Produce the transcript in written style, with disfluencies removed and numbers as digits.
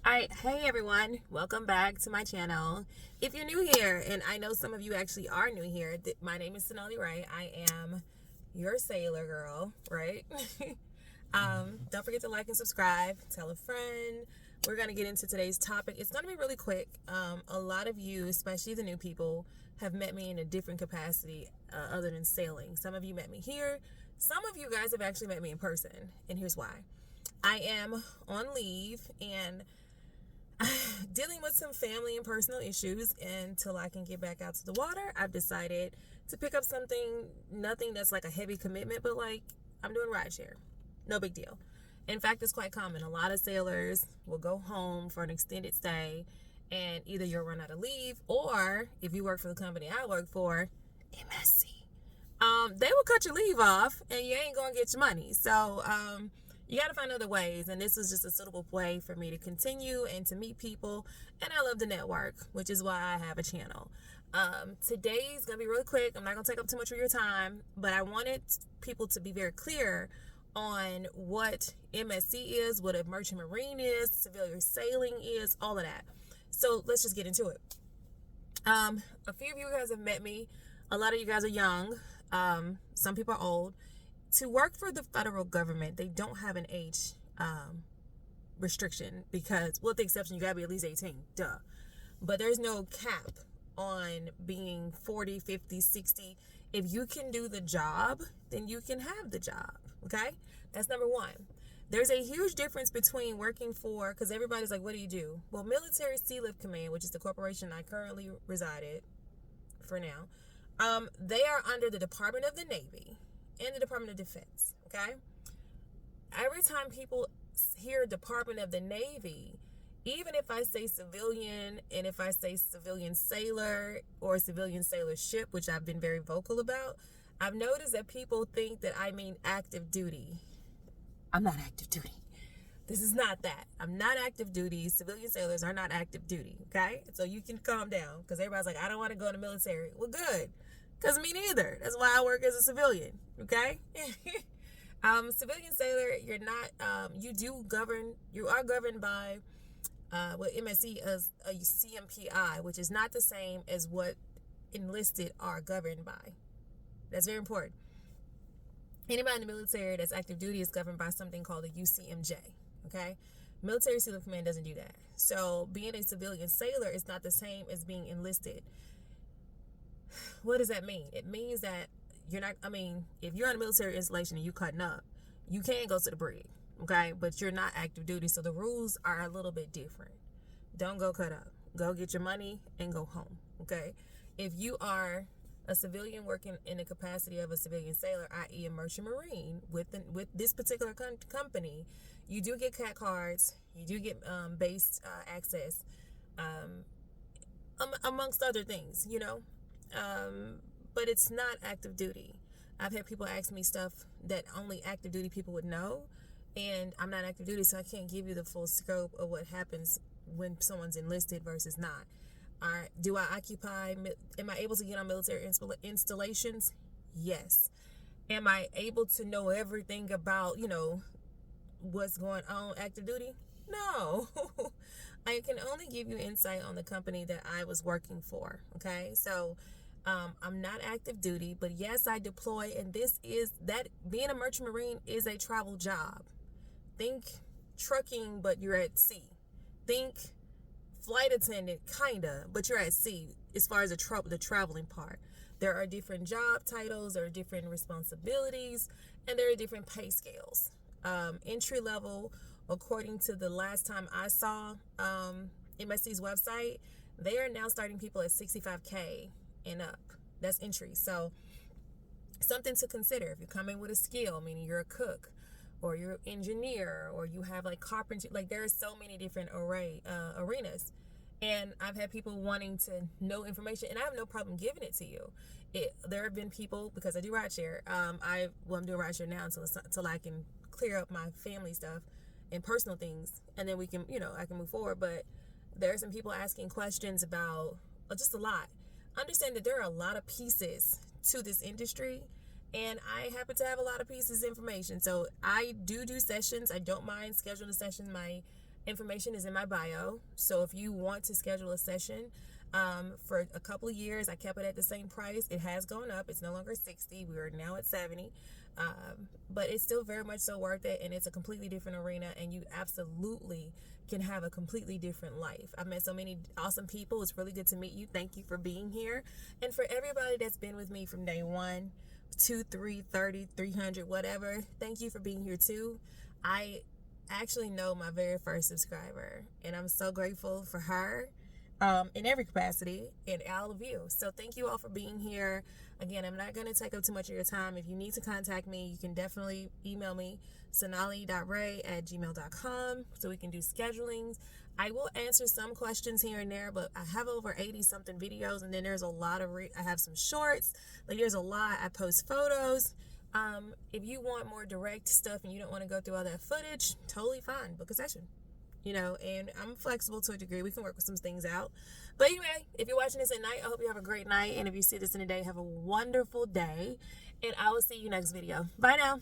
All right, hey everyone, welcome back to my channel. If you're new here, and I know some of you actually are new here, my name is Sonali Ray. I am your sailor girl, right? Don't forget to like and subscribe, tell a friend. We're going to get into today's topic. It's going to be really quick. A lot of you, especially the new people, have met me in a different capacity other than sailing. Some of you met me here. Some of you guys have actually met me in person, and here's why. I am on leave and dealing with some family and personal issues until I can get back out to the water. I've decided to pick up nothing that's like a heavy commitment, but like I'm doing rideshare. No big deal. In fact, it's quite common. A lot of sailors will go home for an extended stay and either you'll run out of leave, or if you work for the company I work for, MSC, they will cut your leave off and you ain't gonna get your money. So you got to find other ways, and this was just a suitable way for me to continue and to meet people. And I love the network, which is why I have a channel. Today's gonna be really quick. I'm not gonna take up too much of your time, but I wanted people to be very clear on what MSC is, what a merchant marine is, civilian sailing is, all of that. So let's just get into it. A few of you guys have met me. A lot of you guys are young. Some people are old. To work for the federal government, they don't have an age restriction because, with the exception, you gotta be at least 18, duh. But there's no cap on being 40, 50, 60. If you can do the job, then you can have the job, okay? That's number one. There's a huge difference between working for, because everybody's like, what do you do? Well, Military Sealift Command, which is the corporation I currently resided for now, they are under the Department of the Navy and the Department of Defense, okay? Every time people hear Department of the Navy, even if I say civilian and if I say civilian sailor or civilian sailor ship, which I've been very vocal about, I've noticed that people think that I mean active duty. I'm not active duty. This is not that. I'm not active duty. Civilian sailors are not active duty, okay? So you can calm down because everybody's like, I don't want to go in the military. Well, good. Because me neither. That's why I work as a civilian, okay? Civilian sailor, you're not, you are governed by what MSC is a CMPI, which is not the same as what enlisted are governed by. That's very important. Anybody in the military that's active duty is governed by something called a UCMJ, okay? Military Sealift Command doesn't do that. So being a civilian sailor is not the same as being enlisted. What does that mean? It means that if you're on a military installation and you cutting up, you can go to the brig, okay? But you're not active duty, so the rules are a little bit different. Don't go cut up. Go get your money and go home, okay? If you are a civilian working in the capacity of a civilian sailor, i.e. a merchant marine, with this particular company, you do get CAT cards, you do get base access, amongst other things, but it's not active duty. I've had people ask me stuff that only active duty people would know, and I'm not active duty, so I can't give you the full scope of what happens when someone's enlisted versus not. Do I occupy? Am I able to get on military installations? Yes. Am I able to know everything about, what's going on active duty? No. I can only give you insight on the company that I was working for, okay? So I'm not active duty, but yes, I deploy, and being a merchant marine is a travel job. Think trucking, but you're at sea. Think flight attendant, kinda, but you're at sea as far as the traveling part. There are different job titles, there are different responsibilities, and there are different pay scales. Entry level, according to the last time I saw MSC's website, they are now starting people at $65K and up. That's entry. So something to consider if you're coming with a skill, meaning you're a cook or you're an engineer or you have like carpentry. Like there are so many different arenas, and I've had people wanting to know information, and I have no problem giving it to you. There have been people, because I do rideshare. I'm doing rideshare now until I can clear up my family stuff and personal things, and then we can, I can move forward. But there are some people asking questions about just a lot. Understand that there are a lot of pieces to this industry, and I happen to have a lot of pieces of information. So I do sessions. I don't mind scheduling a session. My Information is in my bio. So if you want to schedule a session, for a couple of years, I kept it at the same price. It has gone up. It's no longer 60. We are now at 70. But it's still very much so worth it, and it's a completely different arena, and you absolutely can have a completely different life. I've met so many awesome people. It's really good to meet you. Thank you for being here. And for everybody that's been with me from day 1, 2, 3, 30, 300, whatever, thank you for being here too. I actually know my very first subscriber, and I'm so grateful for her. In every capacity, and all of you. So thank you all for being here. Again, I'm not going to take up too much of your time. If you need to contact me, you can definitely email me, sonali.ray@gmail.com, so we can do schedulings. I will answer some questions here and there, but I have over 80 something videos, and then there's a lot of I have some shorts. Like, there's a lot. I post photos. If you want more direct stuff and you don't want to go through all that footage, totally fine. Book a session. And I'm flexible to a degree. We can work with some things out. But anyway, if you're watching this at night, I hope you have a great night. And if you see this in the day, have a wonderful day. And I will see you next video. Bye now.